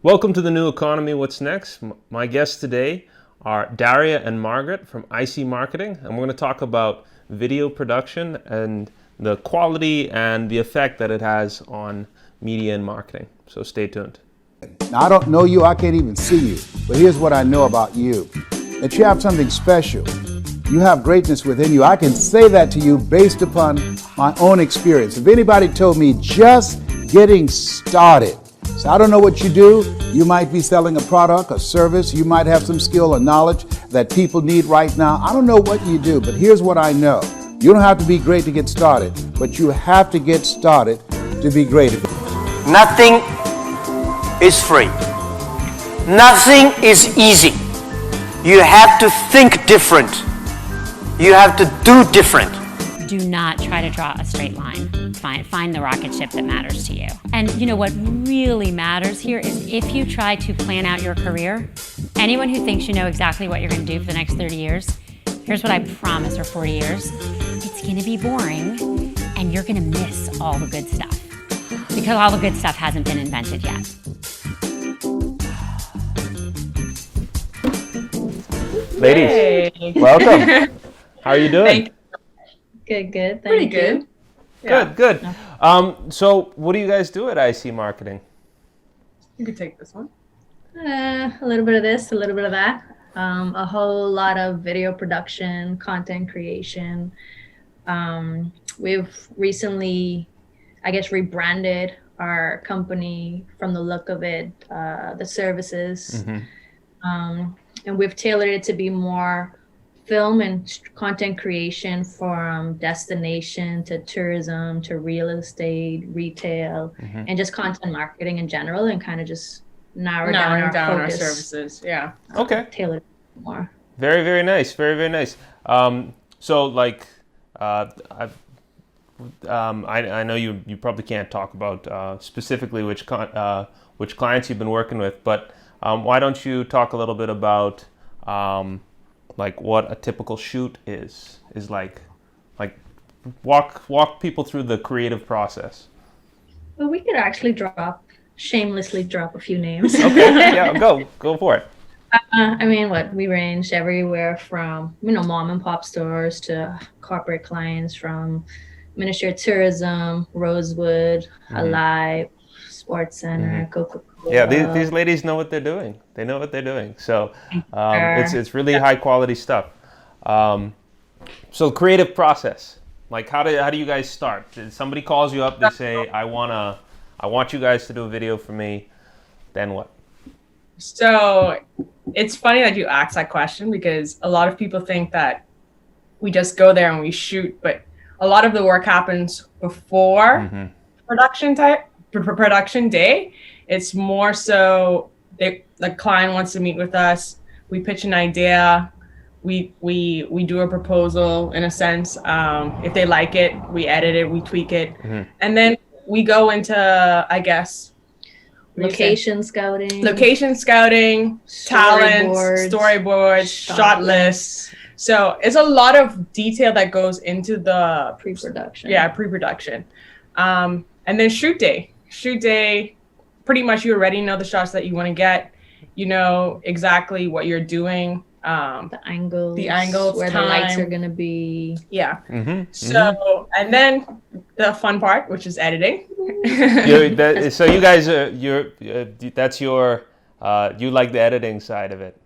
Welcome to the New Economy. What's next? My guests today are Daria and Margaret from IC Marketing, and we're going to talk about video production and the quality and the effect that it has on media and marketing. So stay tuned. Now, I don't know you, I can't even see you, but here's what I know about you, that you have something special. You have greatness within you. I can say that to you based upon my own experience. If anybody told me just getting started, so I don't know what you do, you might be selling a product, a service, you might have some skill or knowledge that people need right now. I don't know what you do, but here's what I know. You don't have to be great to get started, but you have to get started to be great. Nothing is free. Nothing is easy. You have to think different. You have to do different. Do not try to draw a straight line. Find the rocket ship that matters to you. And you know what really matters here is if you try to plan out your career, anyone who thinks you know exactly what you're going to do for the next 30 years, here's what I promise, or 40 years, it's going to be boring and you're going to miss all the good stuff because all the good stuff hasn't been invented yet. Ladies, Hey. welcome. How are you doing? Good. Pretty good. Good. So what do you guys do at IC Marketing? You could take this one. A little bit of this, a little bit of that. A whole lot of video production, content creation. We've recently, I guess, rebranded our company from the look of it, the services. And we've tailored it to be more film and content creation from destination to tourism to real estate, retail, and just content marketing in general, and kind of just narrow down our focus. services. Yeah. Okay. Tailor it more. Very, very nice. Very nice. So like, I know you probably can't talk about specifically which clients you've been working with, but why don't you talk a little bit about like what a typical shoot is like walk people through the creative process. Well, we could actually shamelessly drop a few names. Okay, yeah, go for it. I mean, we range everywhere from, mom and pop stores to corporate clients, from Ministry of Tourism, Rosewood, Alive, Sports Center, Coca-Cola. Yeah, these ladies know what they're doing. They know what they're doing. So it's really high quality stuff. So creative process, like how do you guys start? Somebody calls you up, they say, I want you guys to do a video for me. Then what? So it's funny that you asked that question because a lot of people think that we just go there and we shoot, but a lot of the work happens before production day. It's more so the client wants to meet with us. We pitch an idea. We do a proposal in a sense. If they like it, we edit it, we tweak it, and then we go into, I guess, Location scouting, talent, storyboards, shot lists. So it's a lot of detail that goes into the pre-production. Yeah, pre-production. And then shoot day. Pretty much you already know the shots that you want to get. You know exactly what you're doing. The angles, where time. the lights are gonna be. Yeah. So and then the fun part, which is editing. So you guys that's your you like the editing side of it.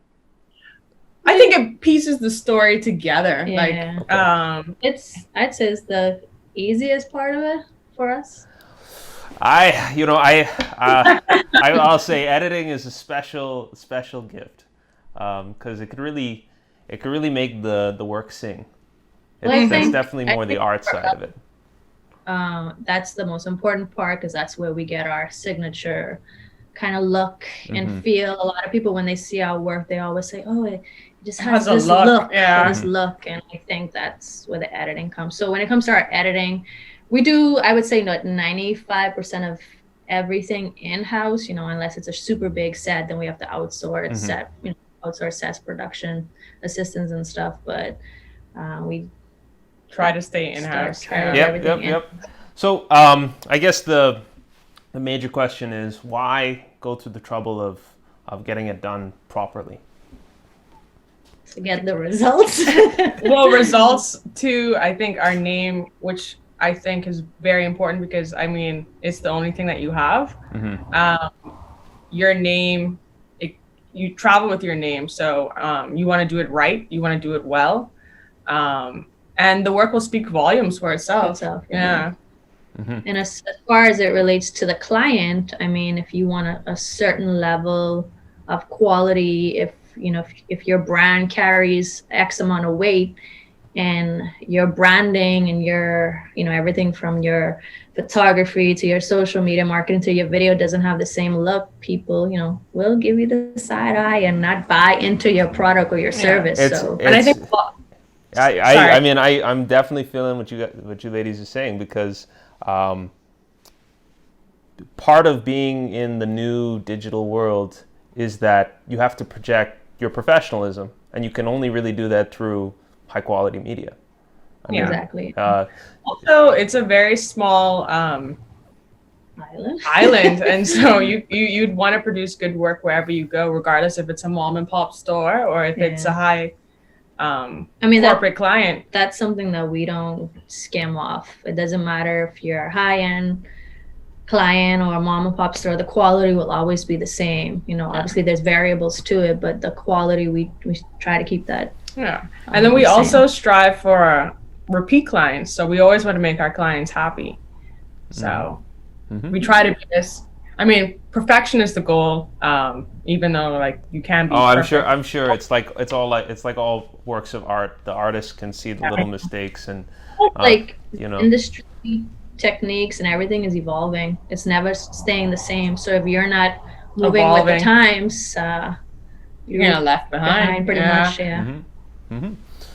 I think it pieces the story together. Yeah. Like I'd say it's the easiest part of it for us. I'll say editing is a special gift because it could really make the work sing. That's definitely more the art side of it. That's the most important part because that's where we get our signature kind of look and feel. A lot of people, when they see our work, they always say, "Oh, it just has this look, this look," and I think that's where the editing comes. So when it comes to our editing, we do, I would say, 95% of everything in-house, unless it's a super big set, then we have to outsource outsource sets, production assistants and stuff. But we try to stay in-house. Yep. So I guess the major question is why go through the trouble of getting it done properly? To get the results. Well, results too, I think our name, which I think is very important because I mean, it's the only thing that you have. Your name, you travel with your name. So you want to do it right. You want to do it well. And the work will speak volumes for itself. Yeah. And as far as it relates to the client, I mean, if you want a certain level of quality, if your brand carries X amount of weight and your branding and your, everything from your photography to your social media marketing to your video doesn't have the same look, people, will give you the side eye and not buy into your product or your service. And I think, I'm definitely feeling what you ladies are saying, because part of being in the new digital world is that you have to project your professionalism, and you can only really do that through high quality media. Exactly. Also, it's a very small island, and so you'd want to produce good work wherever you go, regardless if it's a mom and pop store or if it's a high corporate client. That's something that we don't skim off. It doesn't matter if you're a high-end client or a mom and pop store, the quality will always be the same. Obviously there's variables to it, but the quality, we try to keep that. Yeah. And then we also strive for repeat clients. So we always want to make our clients happy. So we try to be this. I mean, perfection is the goal. Even though like you can be. I'm sure it's like all works of art. The artist can see the little mistakes and industry techniques and everything is evolving. It's never staying the same. So if you're not moving with the times, you're left behind pretty much.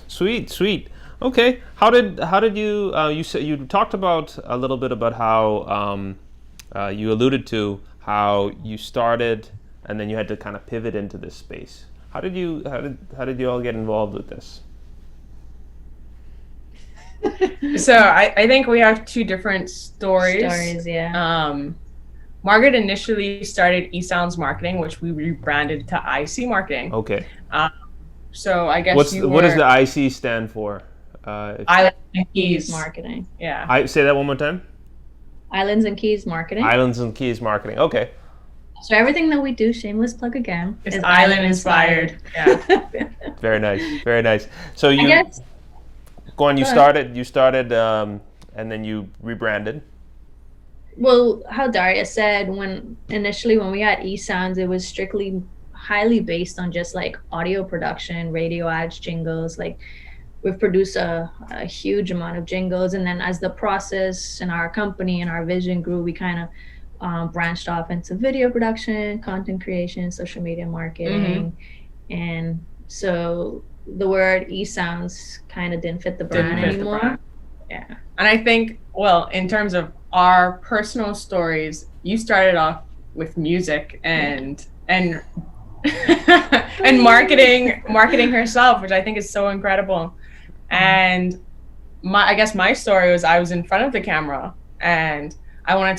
Sweet. Okay, how did you you talked about a little bit about how you alluded to how you started and then you had to kind of pivot into this space. How did you all get involved with this? So I think we have two different stories. Margaret initially started E030 Marketing, which we rebranded to IC Marketing. Okay. So I guess what does the IC stand for? Islands and Keys Marketing. Yeah. I say that one more time. Islands and Keys Marketing. Islands and Keys Marketing. Okay. So everything that we do, shameless plug again, is island inspired. Yeah. Very nice. So go on. You started, and then you rebranded. Well, how Daria said, when we had E-Sounds, it was strictly highly based on just like audio production, radio ads, jingles. Like we've produced a huge amount of jingles, and then as the process and our company and our vision grew, we kind of branched off into video production, content creation, social media marketing, and so the word E-Sounds kind of didn't fit the brand anymore. Yeah. And I think, well, in terms of our personal stories, you started off with music and and marketing herself, which I think is so incredible. And I guess my story was I was in front of the camera and I wanted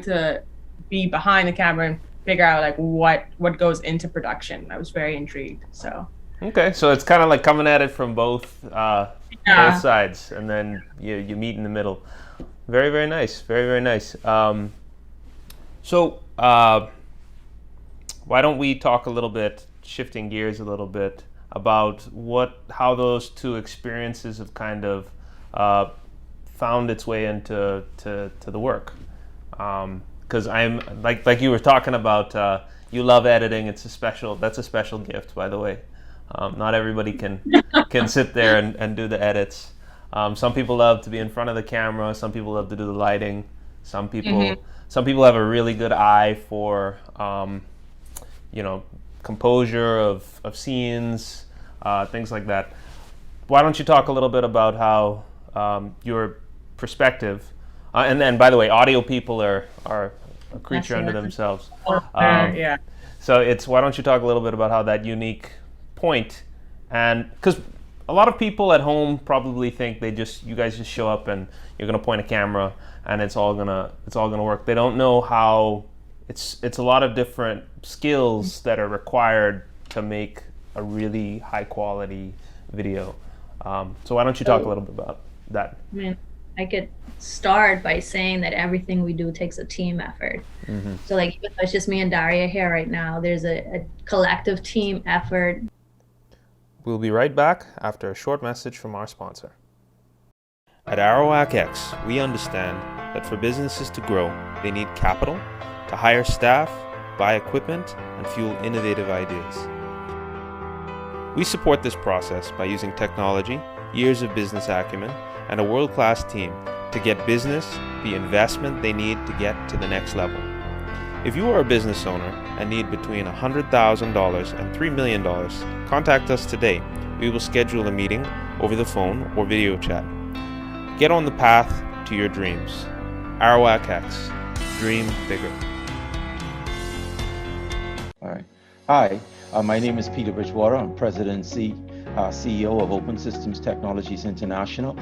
to be behind the camera and figure out like what goes into production. I was very intrigued. So okay, so it's kind of like coming at it from both sides, and then you meet in the middle. Very, very nice. Very nice. So why don't we talk a little bit, shifting gears a little bit, about how those two experiences have kind of found its way into the work. Because I'm like you were talking about, you love editing. That's a special gift, by the way. Not everybody can sit there and do the edits. Some people love to be in front of the camera. Some people love to do the lighting. Some people have a really good eye for composure of scenes, things like that. Why don't you talk a little bit about how your perspective, and then by the way, audio people are a creature unto themselves. Yeah. So why don't you talk a little bit about how that unique point, and because a lot of people at home probably think you guys just show up and you're gonna point a camera and it's all gonna work. They don't know how it's a lot of different skills that are required to make a really high quality video. So why don't you talk a little bit about that? I mean, I could start by saying that everything we do takes a team effort. So like, even though it's just me and Daria here right now, there's a collective team effort. We'll be right back after a short message from our sponsor. At Arawak X, we understand that for businesses to grow, they need capital to hire staff, buy equipment, and fuel innovative ideas. We support this process by using technology, years of business acumen, and a world-class team to get business the investment they need to get to the next level. If you are a business owner and need between $100,000 and $3 million, contact us today. We will schedule a meeting over the phone or video chat. Get on the path to your dreams. Arawak X. Dream bigger. All right. Hi, my name is Peter Bridgewater. I'm President and CEO of Open Systems Technologies International.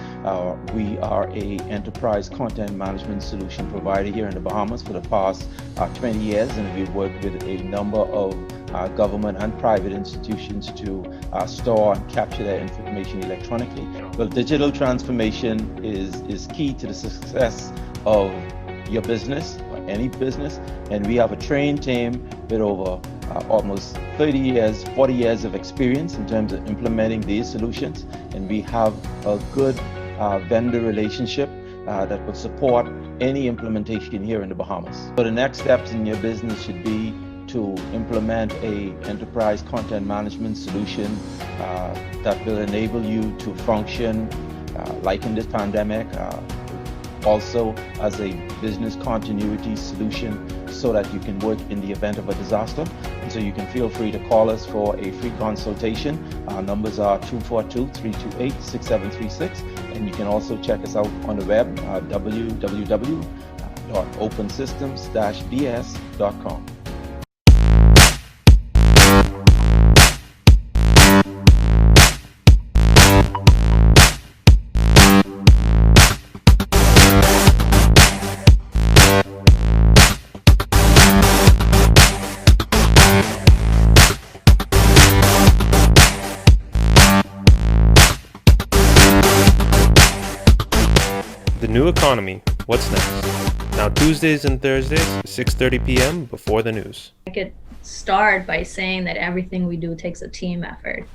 We are a enterprise content management solution provider here in the Bahamas for the past 20 years, and we've worked with a number of government and private institutions to store and capture their information electronically. Well, digital transformation is key to the success of your business, or any business, and we have a trained team with over almost 30 years, 40 years of experience in terms of implementing these solutions, and we have a good vendor relationship that will support any implementation here in the Bahamas. So the next steps in your business should be to implement a enterprise content management solution that will enable you to function like in this pandemic, also as a business continuity solution so that you can work in the event of a disaster. And so you can feel free to call us for a free consultation. Our numbers are 242-328-6736, and you can also check us out on the web at www.opensystems-bs.com. The new economy. What's next? Now Tuesdays and Thursdays, 6:30 p.m. before the news. I could start by saying that everything we do takes a team effort.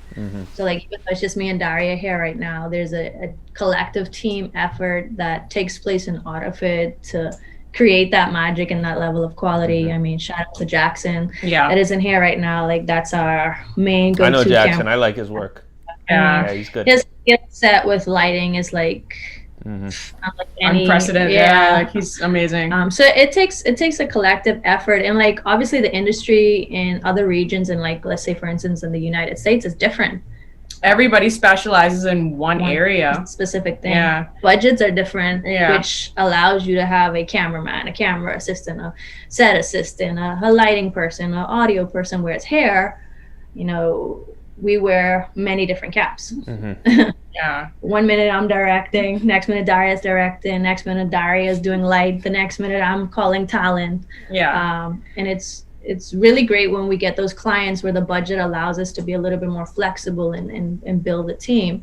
So like, even though it's just me and Daria here right now, there's a collective team effort that takes place in AutoFit to create that magic and that level of quality. I mean, shout out to Jackson. That isn't here right now. Like, that's our main go-to. I know Jackson. camera. I like his work. Yeah, he's good. His skill set with lighting is like, not like any, unprecedented. Like, he's amazing. So it takes a collective effort, and like, obviously the industry in other regions, and like, let's say for instance in the United States, is different. Everybody specializes in one area, specific thing. Budgets are different, which allows you to have a cameraman, a camera assistant, a set assistant, a lighting person, an audio person. Whereas here, you know, we wear many different caps. One minute I'm directing, next minute Daria's directing, next minute Daria's doing light, the next minute I'm calling talent. And it's really great when we get those clients where the budget allows us to be a little bit more flexible and build a team.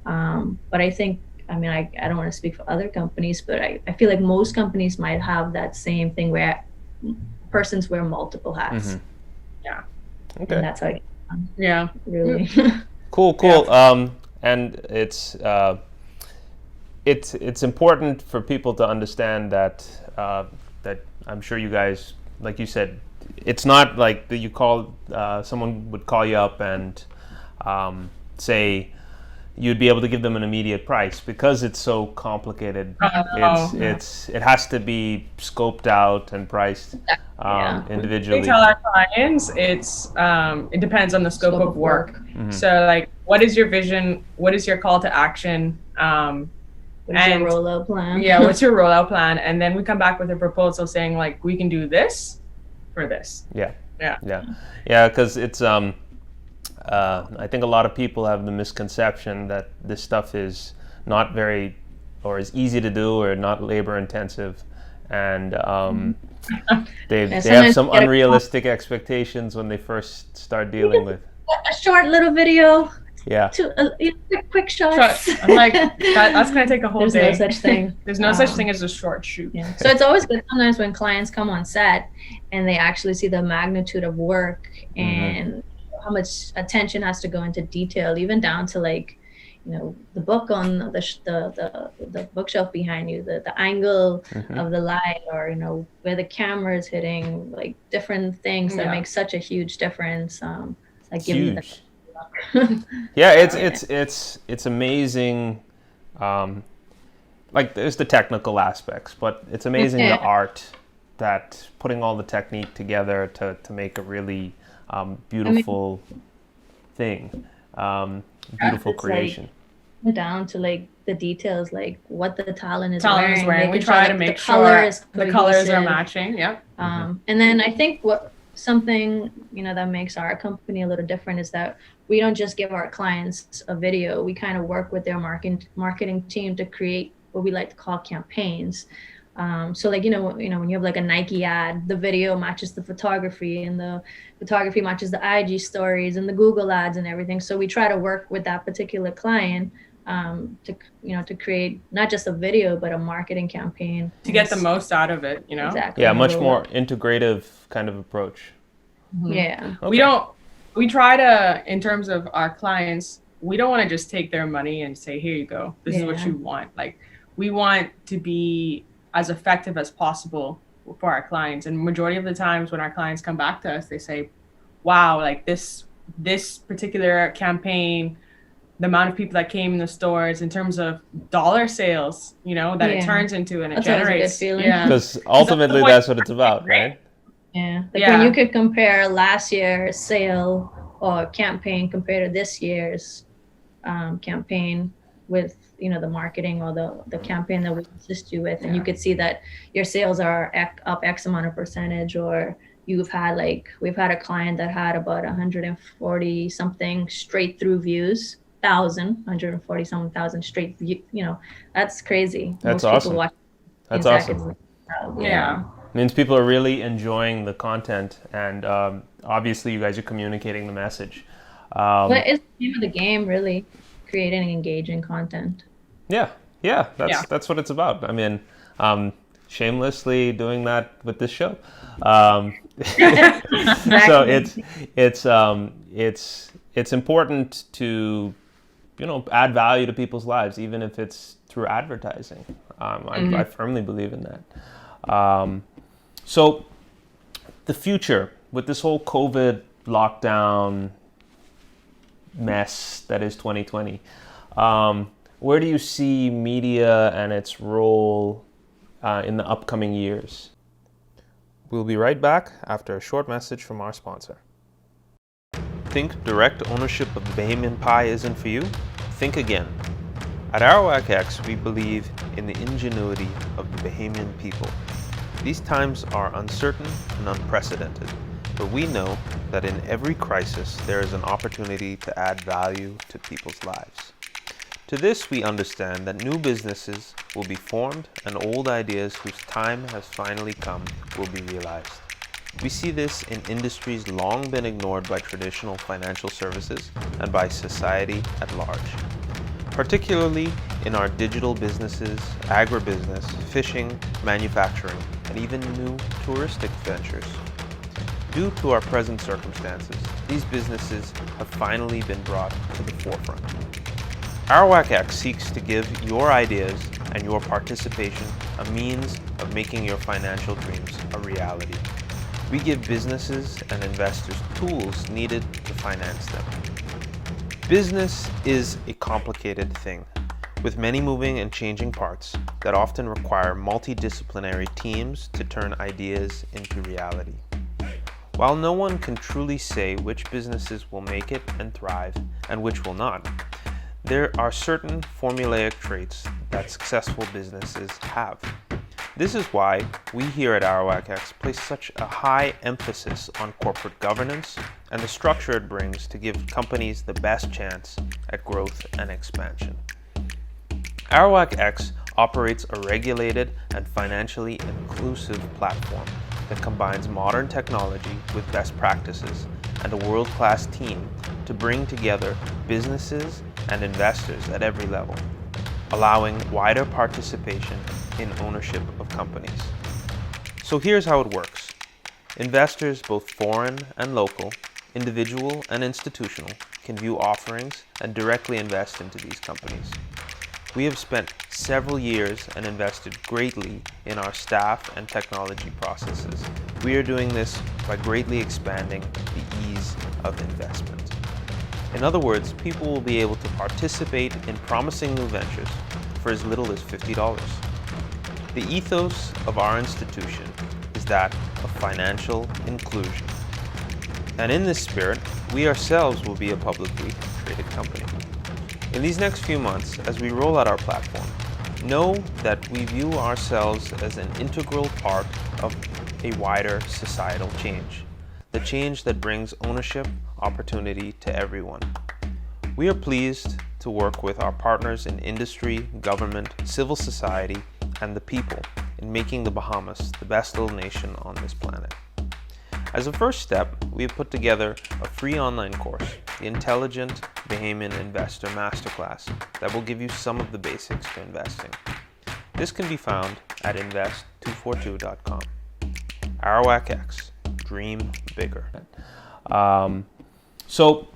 But I think, I mean, I don't want to speak for other companies, but I feel like most companies might have that same thing where persons wear multiple hats. Okay. And that's how it really. Cool. And it's important for people to understand that that I'm sure you guys, like you said, it's not like that you call someone would call you up and say you'd be able to give them an immediate price because it's so complicated. It has to be scoped out and priced individually. We tell our clients it depends on the scope of work. So like, what is your vision? What is your call to action? What's your rollout plan? What's your rollout plan? And then we come back with a proposal saying like, we can do this for this. Because it's I think a lot of people have the misconception that this stuff is not very, or is easy to do, or not labor intensive, and they have sometimes some you get a unrealistic expectations when they first start dealing with. a short little video, Yeah. quick shots. I'm like, that's gonna take a whole There's day. no such thing. There's no such thing as a short shoot. Yeah. So it's always good sometimes when clients come on set and they actually see the magnitude of work and how much attention has to go into detail, even down to like, the book on the bookshelf behind you, the angle of the light, or where the camera is hitting, like different things that make such a huge difference. Like giving you yeah, it's amazing. Like there's the technical aspects, but it's amazing the art, that putting all the technique together to make a really beautiful thing, beautiful creation. Like, down to like the details, like what the talent is wearing. We try to make sure the colors are matching. Yep. And then I think something that makes our company a little different is that we don't just give our clients a video. We kind of work with their marketing team to create what we like to call campaigns. So like, when you have like a Nike ad, the video matches the photography, and the photography matches the IG stories and the Google ads and everything. So we try to work with that particular client to create not just a video, but a marketing campaign. To get the most out of it, Exactly. Yeah, much more integrative kind of approach. Yeah. Okay. We try to, in terms of our clients, we don't want to just take their money and say, here you go, this is what you want. Like, we want to be as effective as possible for our clients. And majority of the times when our clients come back to us, they say, wow, like this particular campaign, the amount of people that came in the stores in terms of dollar sales, that it turns into, and it generates. That's always a good feeling. Yeah. Because ultimately that's what it's about, right? Yeah. Like when you could compare last year's sale or campaign compared to this year's campaign with, the marketing or the campaign that we assist you with, and you could see that your sales are up X amount of percentage, or we've had a client that had about 140 something straight through views. 140 something thousand straight view, that's crazy. That's Most awesome. people watch That's 10 awesome. seconds. Yeah. Means people are really enjoying the content, and obviously you guys are communicating the message. But it's the name of the game, really, creating engaging content. Yeah, that's what it's about. I mean, shamelessly doing that with this show. So it's important to add value to people's lives, even if it's through advertising. I firmly believe in that. So the future with this whole COVID lockdown mess that is 2020, where do you see media and its role in the upcoming years? We'll be right back after a short message from our sponsor. Think direct ownership of the Bahamian pie isn't for you? Think again. At Arawak X, we believe in the ingenuity of the Bahamian people. These times are uncertain and unprecedented, but we know that in every crisis there is an opportunity to add value to people's lives. To this, we understand that new businesses will be formed and old ideas whose time has finally come will be realized. We see this in industries long been ignored by traditional financial services and by society at large, particularly in our digital businesses, agribusiness, fishing, manufacturing, and even new touristic ventures. Due to our present circumstances, these businesses have finally been brought to the forefront. Arawak X seeks to give your ideas and your participation a means of making your financial dreams a reality. We give businesses and investors tools needed to finance them. Business is a complicated thing, with many moving and changing parts that often require multidisciplinary teams to turn ideas into reality. While no one can truly say which businesses will make it and thrive and which will not, there are certain formulaic traits that successful businesses have. This is why we here at Arawak X place such a high emphasis on corporate governance and the structure it brings to give companies the best chance at growth and expansion. Arawak X operates a regulated and financially inclusive platform that combines modern technology with best practices and a world-class team to bring together businesses and investors at every level, allowing wider participation in ownership of companies. So here's how it works. Investors, both foreign and local, individual and institutional, can view offerings and directly invest into these companies. We have spent several years and invested greatly in our staff and technology processes. We are doing this by greatly expanding the ease of investment. In other words, people will be able to participate in promising new ventures for as little as $50. The ethos of our institution is that of financial inclusion. And in this spirit, we ourselves will be a publicly traded company. In these next few months, as we roll out our platform, know that we view ourselves as an integral part of a wider societal change, the change that brings ownership, opportunity to everyone. We are pleased to work with our partners in industry, government, civil society, and the people in making the Bahamas the best little nation on this planet. As a first step, we have put together a free online course, the Intelligent Bahamian Investor Masterclass, that will give you some of the basics to investing. This can be found at invest242.com. Arawak X, dream bigger. So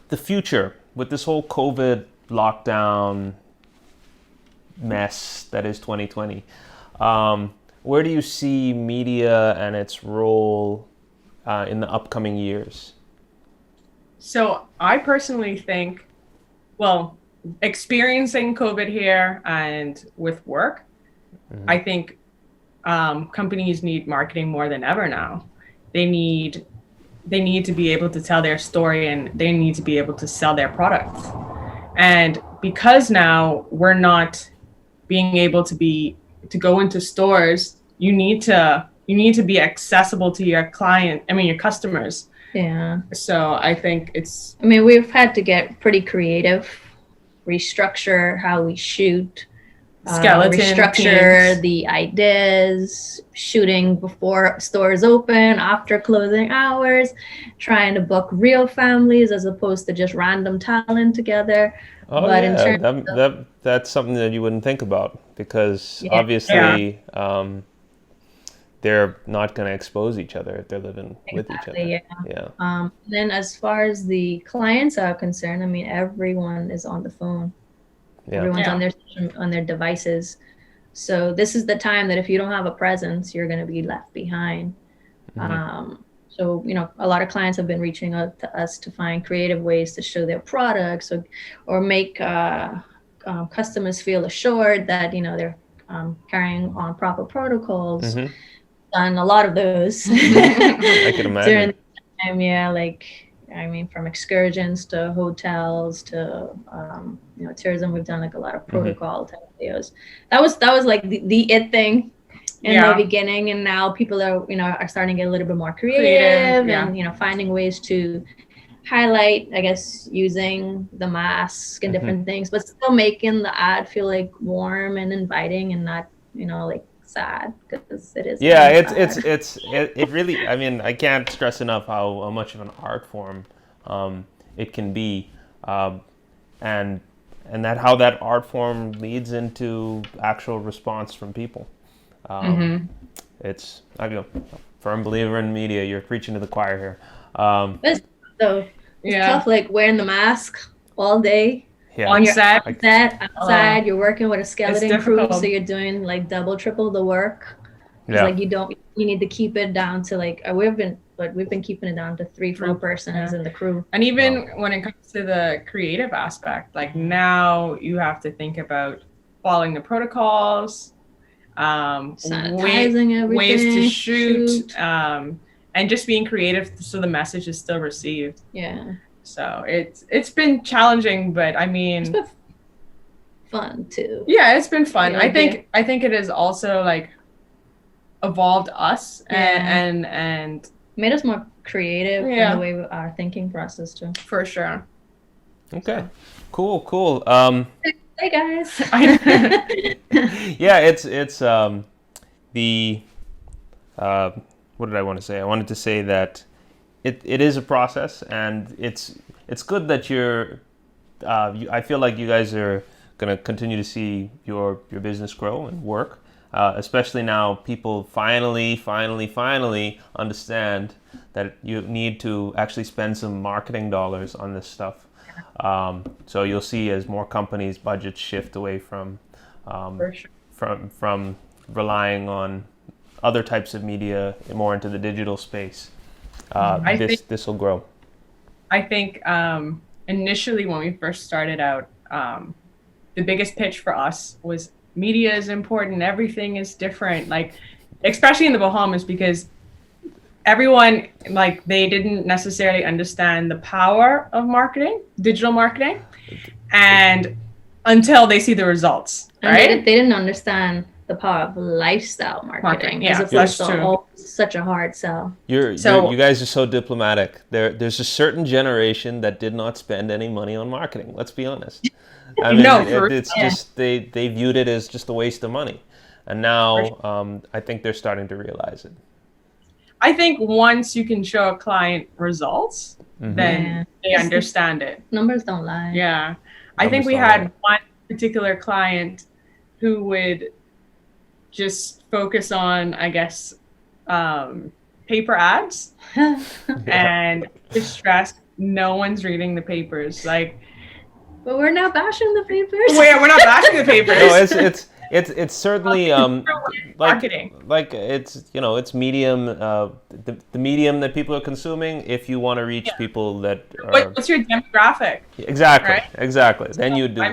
the future, with this whole COVID lockdown mess that is 2020, where do you see media and its role in the upcoming years? So I personally think, well, experiencing COVID here and with work, I think companies need marketing more than ever now. They need to be able to tell their story, and they need to be able to sell their products. And because now we're not being able to go into stores, you need to be accessible to your your customers. Yeah. So I think we've had to get pretty creative, restructure how we shoot, restructure the ideas, shooting before stores open, after closing hours, trying to book real families as opposed to just random talent together. Oh, but yeah, in terms that's something that you wouldn't think about, because obviously they're not going to expose each other if they're living with each other. Yeah. Then as far as the clients are concerned, everyone is on the phone. Yeah. Everyone's on their devices. So this is the time that if you don't have a presence, you're going to be left behind. So, a lot of clients have been reaching out to us to find creative ways to show their products or make customers feel assured that, they're carrying on proper protocols. Done a lot of those. I can imagine. During the time, from excursions to hotels to tourism, we've done a lot of protocol type videos. That was like the it thing in the beginning, and now people are starting to get a little bit more creative and finding ways to highlight, I guess, using the mask and different things, but still making the ad feel warm and inviting and not sad, because it is. Yeah, it really, I can't stress enough how much of an art form it can be, and that how that art form leads into actual response from people. I'm a firm believer in media. You're preaching to the choir here. It's tough, wearing the mask all day. Yeah. On your set, outside, you're working with a skeleton crew, so you're doing double, triple the work. Yeah. You need to keep it down to we've been keeping it down to 3-4 persons in the crew. And even when it comes to the creative aspect, now you have to think about following the protocols, sanitizing everything, ways to shoot, and just being creative so the message is still received. Yeah. So it's been challenging, but it's been fun too. Yeah, it's been fun. I think it has also evolved us and made us more creative in the way our thinking process too. For sure. Okay. Cool. Hey guys. Yeah, it's the what did I want to say? I wanted to say that it is a process, and it's good that you're. I feel like you guys are going to continue to see your business grow and work, especially now people finally understand that you need to actually spend some marketing dollars on this stuff. So you'll see as more companies' budgets shift away from from relying on other types of media more into the digital space. This will grow. I think initially when we first started out, the biggest pitch for us was media is important, everything is different, like especially in the Bahamas, because everyone, like, they didn't necessarily understand the power of marketing, digital marketing, and until they see the results, right? And they didn't understand the power of lifestyle marketing. Yeah, that's true. Such a hard sell. You guys are so diplomatic. There's a certain generation that did not spend any money on marketing. Let's be honest. I mean, it's just they viewed it as just a waste of money, and now I think they're starting to realize it. I think once you can show a client results, then they understand it. Numbers don't lie. Yeah. I think we had one particular client who would just focus on, I guess, paper ads and just stress no one's reading the papers. Like, but we're not bashing the papers. We're not bashing the papers. No, it's certainly marketing. Like it's it's medium, the medium that people are consuming. If you want to reach people that are, what's your demographic? Exactly, right? Exactly. Then you do.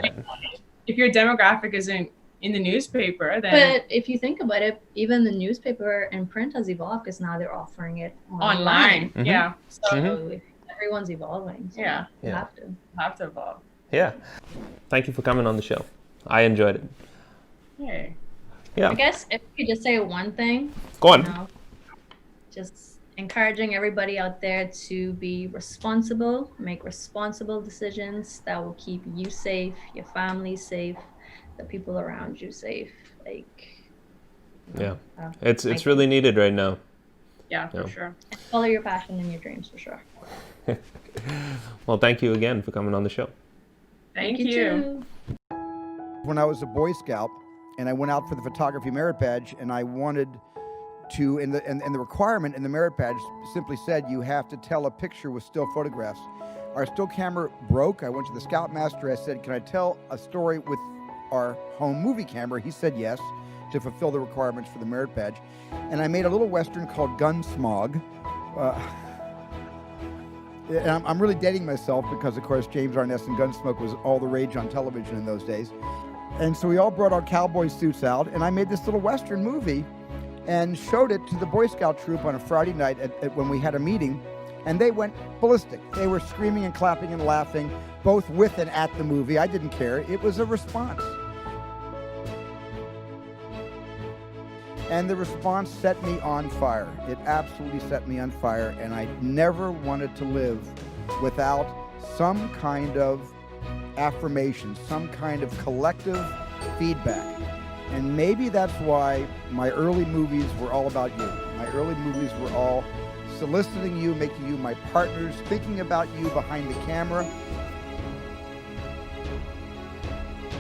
If your demographic isn't in the newspaper, then. But if you think about it, even the newspaper and print has evolved, because now they're offering it online. Mm-hmm. Yeah. So everyone's evolving. So you have to evolve. Yeah. Thank you for coming on the show. I enjoyed it. Hey. Yeah. I guess if you could just say one thing. Go on. Just encouraging everybody out there to be responsible, make responsible decisions that will keep you safe, your family safe, the people around you safe. It's really needed right now. Yeah, for sure. And follow your passion and your dreams, for sure. Well, thank you again for coming on the show. Thank you. When I was a Boy Scout and I went out for the photography merit badge, and I wanted to, and the requirement in the merit badge simply said you have to tell a picture with still photographs. Our still camera broke. I went to the Scoutmaster. I said, can I tell a story with our home movie camera? He said yes, to fulfill the requirements for the merit badge. And I made a little Western called Gunsmog. And I'm really dating myself because, of course, James Arness and Gunsmoke was all the rage on television in those days. And so we all brought our cowboy suits out, and I made this little Western movie and showed it to the Boy Scout troop on a Friday night when we had a meeting, and they went ballistic. They were screaming and clapping and laughing, both with and at the movie. I didn't care. It was a response. And the response set me on fire. It absolutely set me on fire, and I never wanted to live without some kind of affirmation, some kind of collective feedback. And maybe that's why my early movies were all about you. My early movies were all soliciting you, making you my partners, thinking about you behind the camera,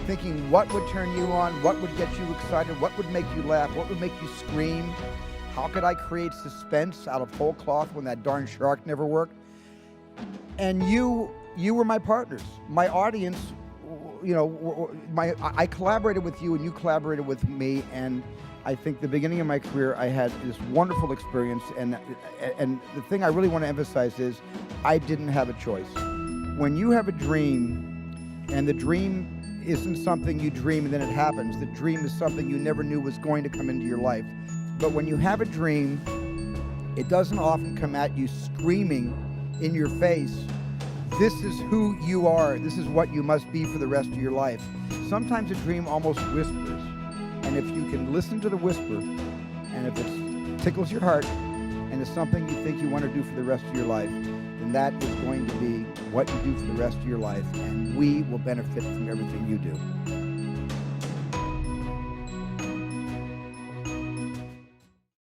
thinking what would turn you on, what would get you excited, what would make you laugh, what would make you scream. How could I create suspense out of whole cloth when that darn shark never worked? And you were my partners. My audience, I collaborated with you and you collaborated with me, and I think the beginning of my career I had this wonderful experience, and the thing I really want to emphasize is I didn't have a choice. When you have a dream, and the dream isn't something you dream and then it happens. The dream is something you never knew was going to come into your life. But when you have a dream, it doesn't often come at you screaming in your face, this is who you are, this is what you must be for the rest of your life. Sometimes a dream almost whispers. And if you can listen to the whisper, and if it tickles your heart, and it's something you think you want to do for the rest of your life, then then that is going to be what you do for the rest of your life, and we will benefit from everything you do.